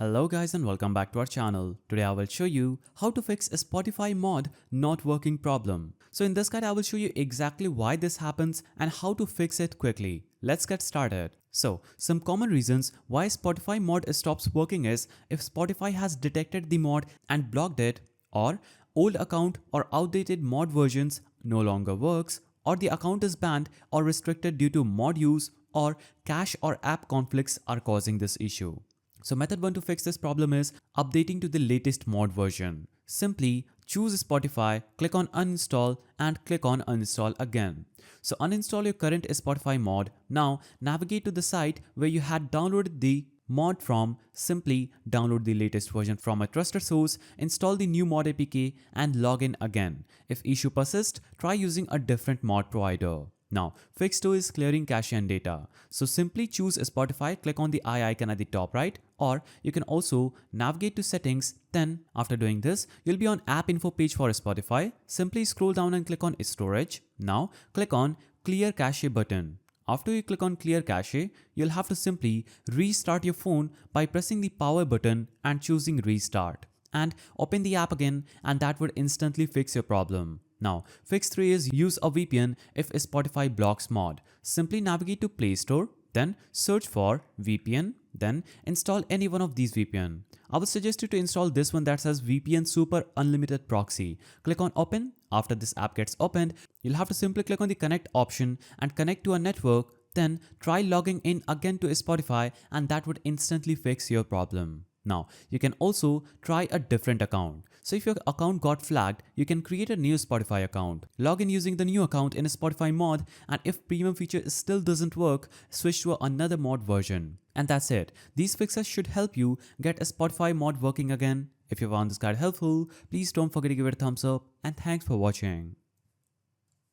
Hello guys and welcome back to our channel. Today I will show you how to fix a Spotify mod not working problem. So in this guide I will show you exactly why this happens and how to fix it quickly. Let's get started. So some common reasons why Spotify mod stops working is if Spotify has detected the mod and blocked it, or old account or outdated mod versions no longer works, or the account is banned or restricted due to mod use, or cache or app conflicts are causing this issue. So method 1 to fix this problem is updating to the latest mod version. Simply choose Spotify, click on uninstall and click on uninstall again. So uninstall your current Spotify mod. Now navigate to the site where you had downloaded the mod from. Simply download the latest version from a trusted source, install the new mod APK and log in again. If issue persists, try using a different mod provider. Now, fix 2 is clearing cache and data. So simply choose Spotify, click on the eye icon at the top right, or you can also navigate to settings. Then after doing this, you'll be on app info page for Spotify. Simply scroll down and click on storage. Now click on clear cache button. After you click on clear cache, you'll have to simply restart your phone by pressing the power button and choosing restart. And open the app again and that would instantly fix your problem. Now, fix 3 is use a VPN if Spotify blocks mod. Simply navigate to Play Store, then search for VPN, then install any one of these VPN. I would suggest you to install this one that says VPN Super Unlimited Proxy. Click on Open. After this app gets opened, you'll have to simply click on the Connect option and connect to a network. Then try logging in again to Spotify and that would instantly fix your problem. Now, you can also try a different account. So if your account got flagged, you can create a new Spotify account. Log in using the new account in a Spotify mod, and if premium feature still doesn't work, switch to another mod version. And that's it. These fixes should help you get a Spotify mod working again. If you found this guide helpful, please don't forget to give it a thumbs up and thanks for watching.